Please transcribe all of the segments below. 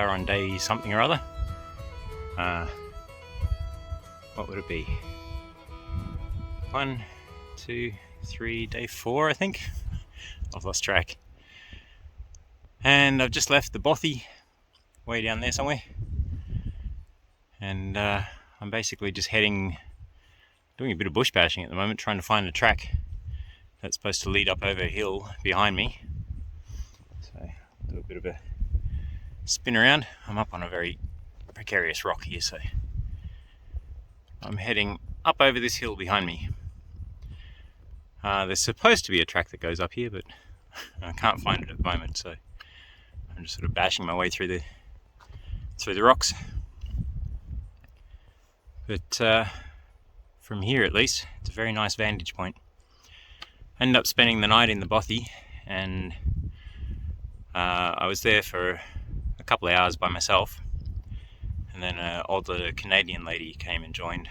are on day something or other. What would it be? 1, 2, 3, day 4, I think. I've lost track. And I've just left the bothy way down there somewhere. And I'm basically just doing a bit of bush bashing at the moment, trying to find a track that's supposed to lead up over a hill behind me. So I'll do a bit of a spin around. I'm up on a very precarious rock here, so I'm heading up over this hill behind me. There's supposed to be a track that goes up here, but I can't find it at the moment, so I'm just sort of bashing my way through the rocks. But from here at least, it's a very nice vantage point. I ended up spending the night in the bothy, and I was there for a couple of hours by myself, and then an older Canadian lady came and joined.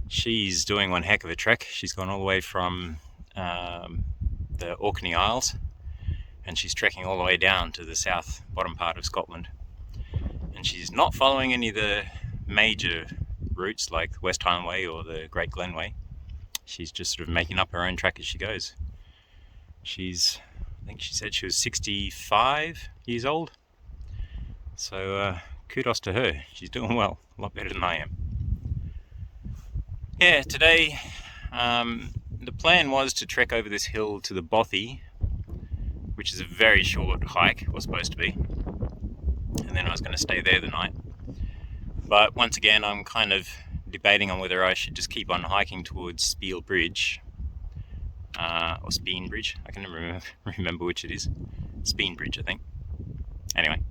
She's doing one heck of a trek. She's gone all the way from the Orkney Isles, and she's trekking all the way down to the south bottom part of Scotland. And she's not following any of the major routes like the West Highland Way or the Great Glen Way. She's just sort of making up her own track as she goes. I think she said she was 65 years old. So kudos to her. She's doing well, a lot better than I am. Yeah, today the plan was to trek over this hill to the bothy, which is a very short hike, was supposed to be, and then I was going to stay there the night. But once again, I'm kind of debating on whether I should just keep on hiking towards Spiel Bridge, or Speen Bridge. I can never remember which it is. Speen Bridge, I think. Anyway,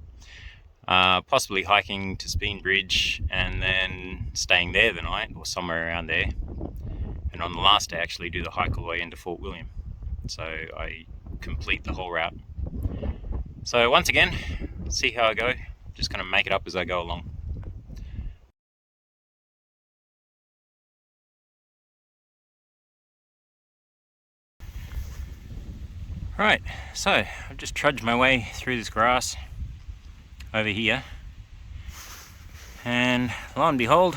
possibly hiking to Speen Bridge and then staying there the night or somewhere around there. And on the last day, actually do the hike all the way into Fort William. So I complete the whole route. So once again, see how I go. Just going to make it up as I go along. Right, so I've just trudged my way through this grass over here, and lo and behold,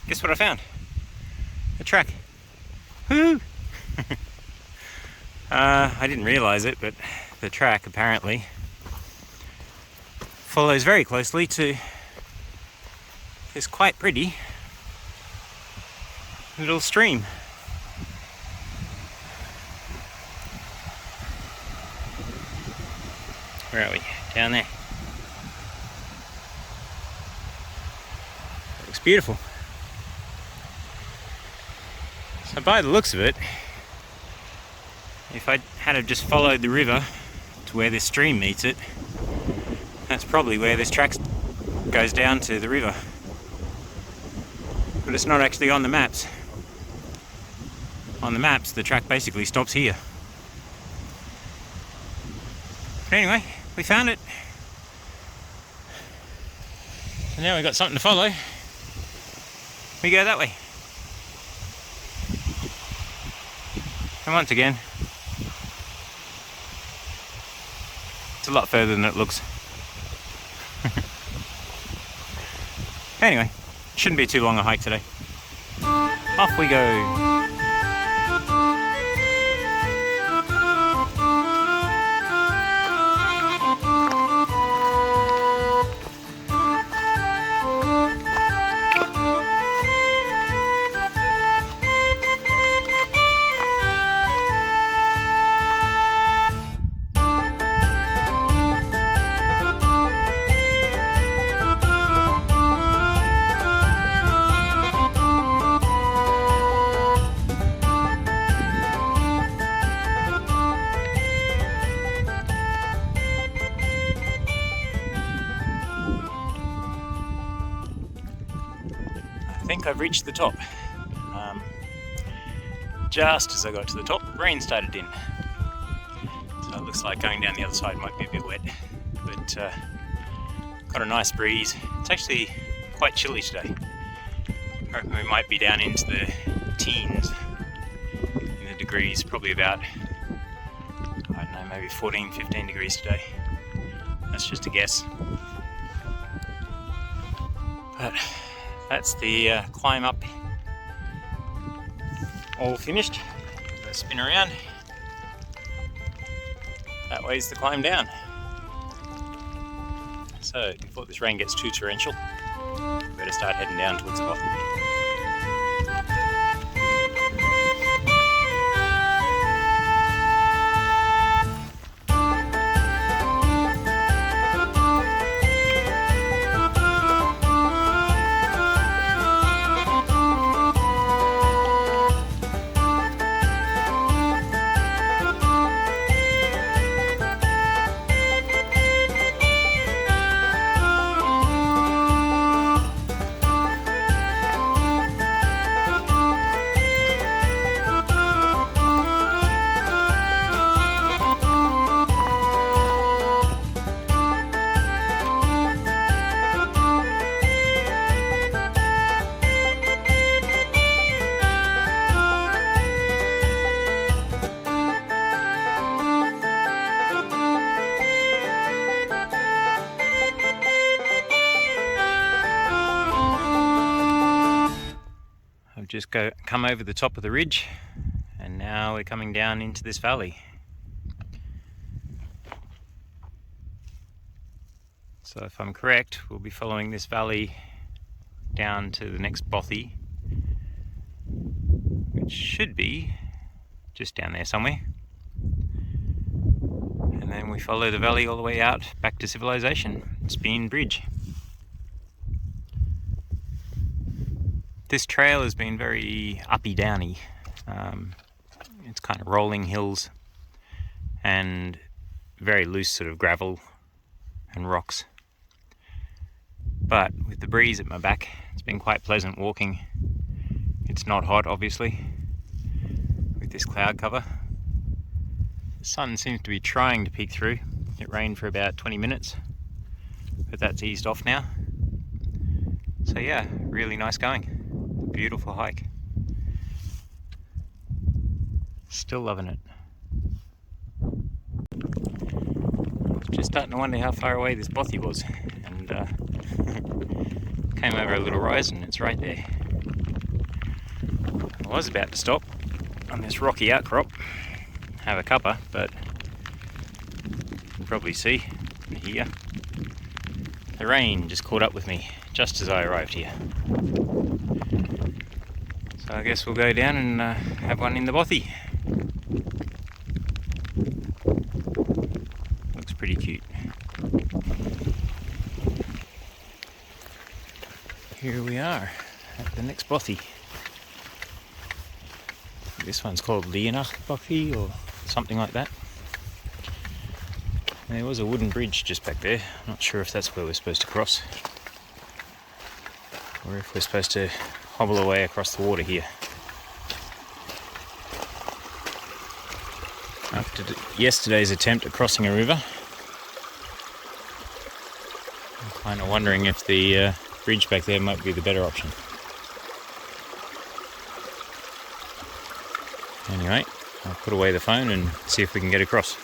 guess what I found? A track. Woo! I didn't realise it, but the track apparently follows very closely to this quite pretty little stream. Where are we? Down there. Looks beautiful. So by the looks of it, if I had have just followed the river to where this stream meets it, that's probably where this track goes down to the river. But it's not actually on the maps. On the maps, the track basically stops here. But anyway, we found it. So now we've got something to follow. We go that way. And once again, it's a lot further than it looks. Anyway, shouldn't be too long a hike today. Off we go. I think I've reached the top. Just as I got to the top, rain started in. So it looks like going down the other side might be a bit wet, but got a nice breeze. It's actually quite chilly today. I reckon we might be down into the teens in the degrees, probably about, I don't know, maybe 14, 15 degrees today. That's just a guess. But that's the climb up all finished. Let's spin around. That way's the climb down. So before this rain gets too torrential, we better start heading down towards the bottom. Just come over the top of the ridge, and now we're coming down into this valley. So if I'm correct, we'll be following this valley down to the next bothy, which should be just down there somewhere. And then we follow the valley all the way out back to civilization, Spean Bridge. This trail has been very uppy downy. It's kind of rolling hills and very loose sort of gravel and rocks. But with the breeze at my back, it's been quite pleasant walking. It's not hot, obviously, with this cloud cover. The sun seems to be trying to peek through. It rained for about 20 minutes, but that's eased off now. So yeah, really nice going. Beautiful hike. Still loving it. Just starting to wonder how far away this bothy was, and came over a little rise and it's right there. I was about to stop on this rocky outcrop, have a cuppa, but you can probably see here, the rain just caught up with me just as I arrived here. So I guess we'll go down and have one in the bothy. Looks pretty cute. Here we are at the next bothy. This one's called Leonach Bothy or something like that. There was a wooden bridge just back there. Not sure if that's where we're supposed to cross, or if we're supposed to hobble away across the water here. After yesterday's attempt at crossing a river, I'm kind of wondering if the bridge back there might be the better option. Anyway, I'll put away the phone and see if we can get across.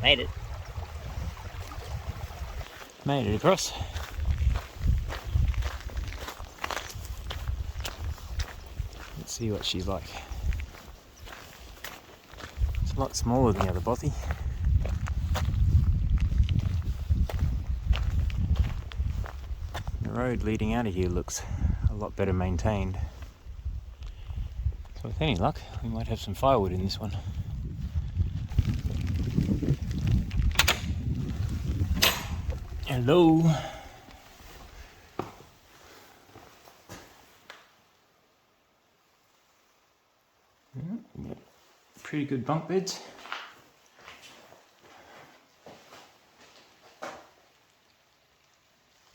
Made it. Made it across. Let's see what she's like. It's a lot smaller than the other bothy. The road leading out of here looks a lot better maintained. So with any luck, we might have some firewood in this one. Hello. Pretty good bunk beds.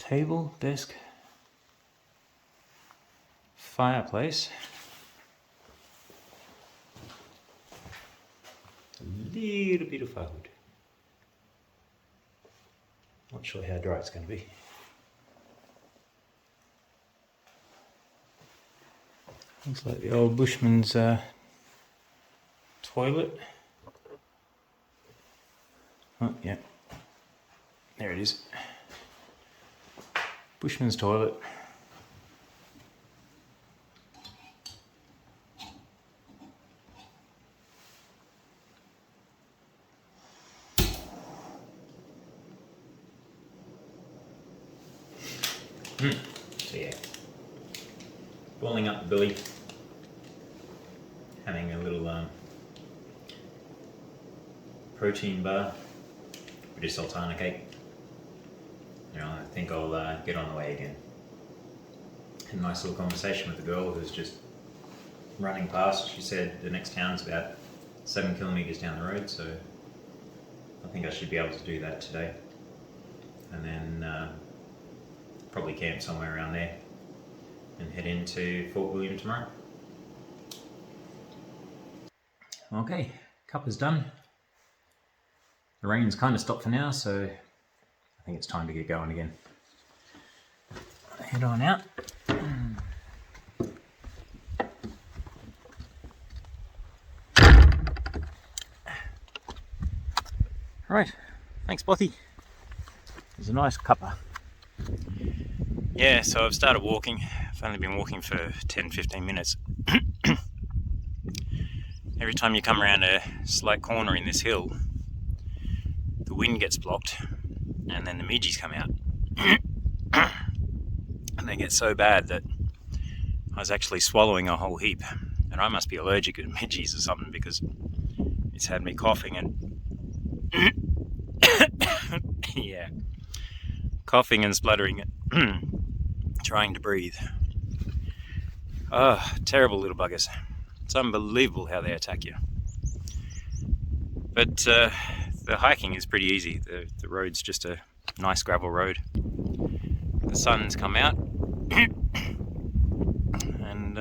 table, desk, fireplace, a little bit of firewood. Not sure how dry it's going to be. Looks like the old bushman's toilet. Oh, yeah. There it is. Bushman's toilet. So yeah, boiling up the billy, having a little protein bar, bit of sultana cake. You know, I think I'll get on the way again. Had a nice little conversation with the girl who's just running past. She said the next town's about 7 kilometres down the road, so I think I should be able to do that today. And then probably camp somewhere around there and head into Fort William tomorrow. Okay, cuppa's done. The rain's kind of stopped for now, so I think it's time to get going again. Head on out. Right, thanks Bothy. There's a nice cuppa. Yeah, so I've started walking. I've only been walking for 10-15 minutes. Every time you come around a slight corner in this hill, the wind gets blocked and then the midges come out. And they get so bad that I was actually swallowing a whole heap. And I must be allergic to midges or something, because it's had me coughing and yeah, coughing and spluttering, trying to breathe. Oh, terrible little buggers. It's unbelievable how they attack you. But the hiking is pretty easy. The road's just a nice gravel road. The sun's come out, and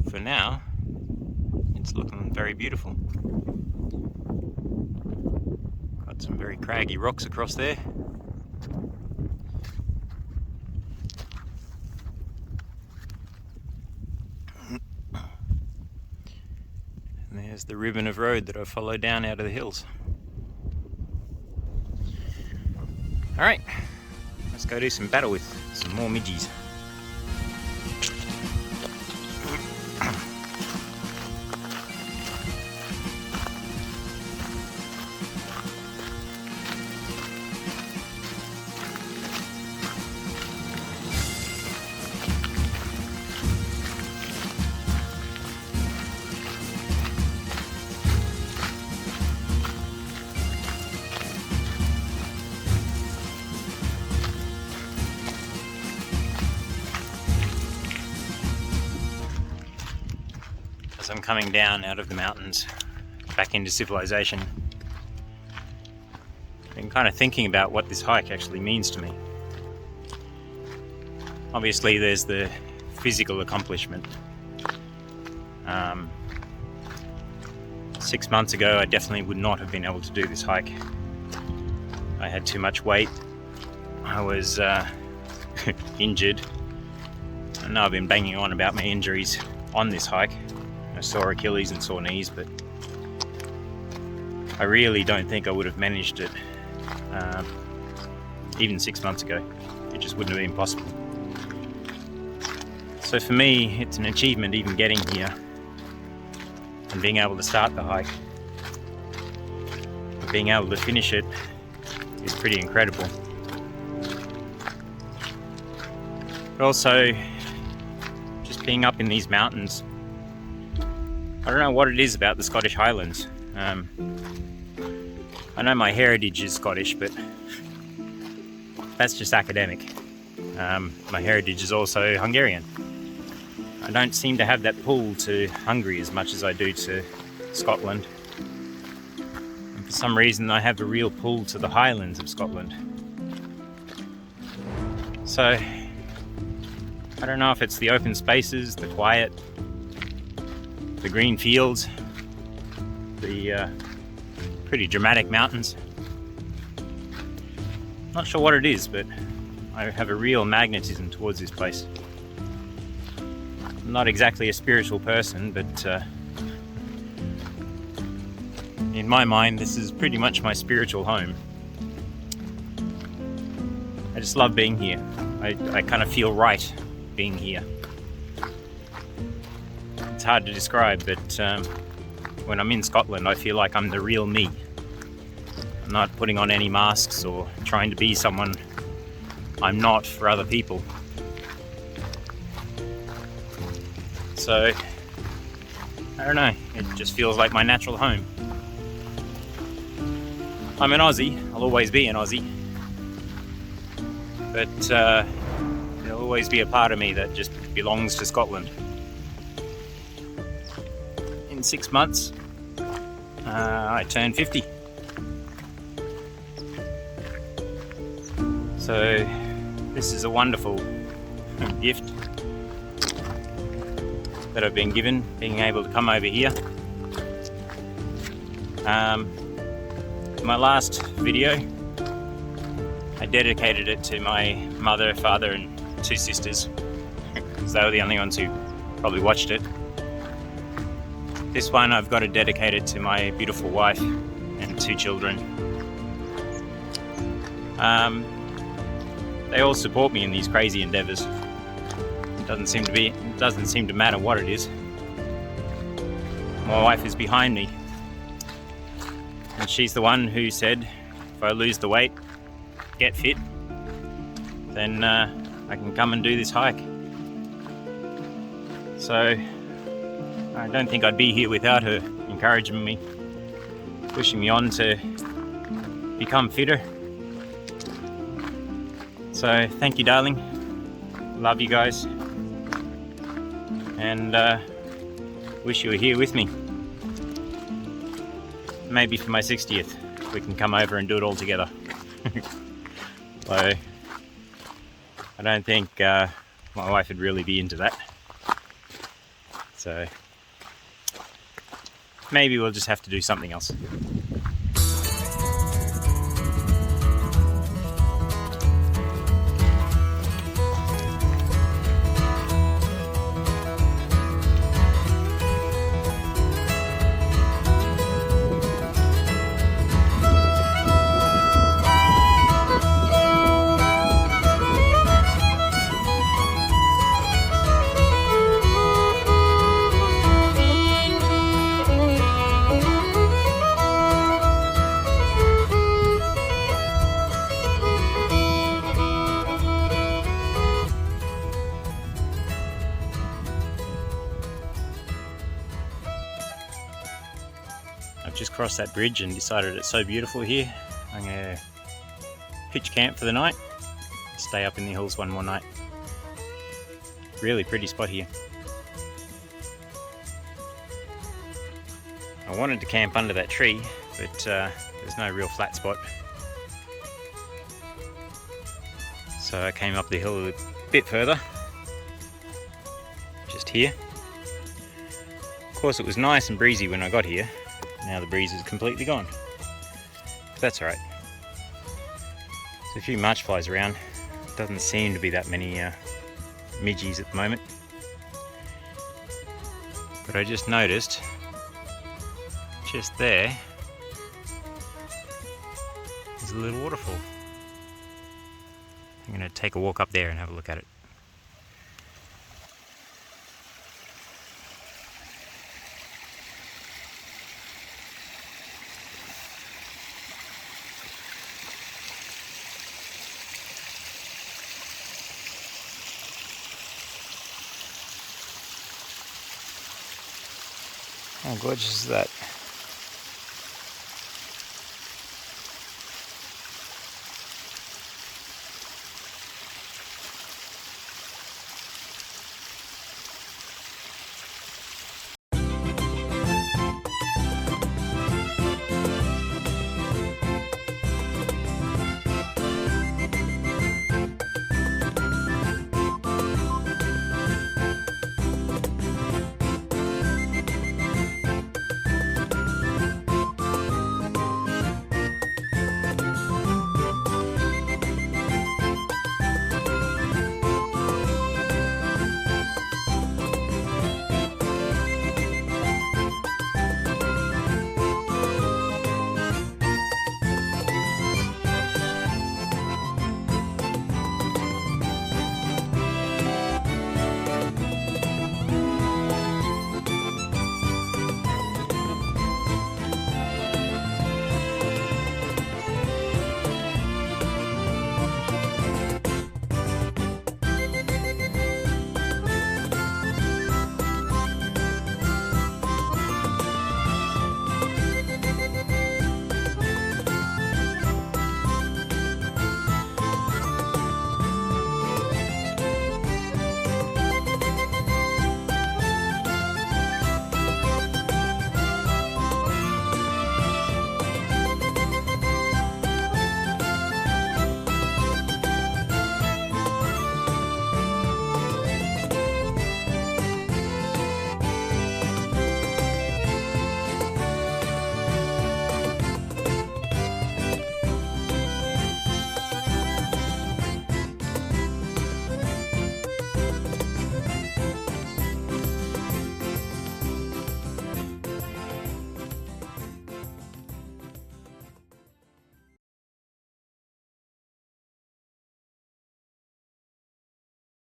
for now, it's looking very beautiful. Got some very craggy rocks across there. And there's the ribbon of road that I followed down out of the hills. Alright, let's go do some battle with some more midges. As I'm coming down out of the mountains back into civilization, I've been kind of thinking about what this hike actually means to me. Obviously there's the physical accomplishment. 6 months ago I definitely would not have been able to do this hike. I had too much weight, I was injured. I know I've been banging on about my injuries on this hike. Sore Achilles and sore knees, but I really don't think I would have managed it even 6 months ago. It just wouldn't have been possible. So for me, it's an achievement even getting here and being able to start the hike. But being able to finish it is pretty incredible. But also, just being up in these mountains, I don't know what it is about the Scottish Highlands. I know my heritage is Scottish, but that's just academic. My heritage is also Hungarian. I don't seem to have that pull to Hungary as much as I do to Scotland. And for some reason I have a real pull to the Highlands of Scotland. So I don't know if it's the open spaces, the quiet, the green fields, the pretty dramatic mountains. Not sure what it is, but I have a real magnetism towards this place. I'm not exactly a spiritual person, but in my mind this is pretty much my spiritual home. I just love being here. I kind of feel right being here. It's hard to describe, but when I'm in Scotland I feel like I'm the real me. I'm not putting on any masks or trying to be someone I'm not for other people. So, I don't know, it just feels like my natural home. I'm an Aussie, I'll always be an Aussie. But there'll always be a part of me that just belongs to Scotland. In 6 months, I turn 50. So this is a wonderful gift that I've been given, being able to come over here. My last video, I dedicated it to my mother, father and 2 sisters, because they were the only ones who probably watched it. This one I've got to dedicate it to my beautiful wife and 2 children. They all support me in these crazy endeavours. It doesn't seem to matter what it is. My wife is behind me, and she's the one who said if I lose the weight, get fit, then I can come and do this hike. So I don't think I'd be here without her encouraging me, pushing me on to become fitter. So thank you, darling. Love you guys, and wish you were here with me. Maybe for my 60th we can come over and do it all together. So I don't think my wife would really be into that. So maybe we'll just have to do something else. I've just crossed that bridge and decided it's so beautiful here. I'm going to pitch camp for the night, stay up in the hills one more night. Really pretty spot here. I wanted to camp under that tree, but there's no real flat spot. So I came up the hill a bit further, just here. Of course it was nice and breezy when I got here. Now the breeze is completely gone. But that's alright. There's a few march flies around. Doesn't seem to be that many midgies at the moment. But I just noticed, just there, there's a little waterfall. I'm going to take a walk up there and have a look at it. How gorgeous is that?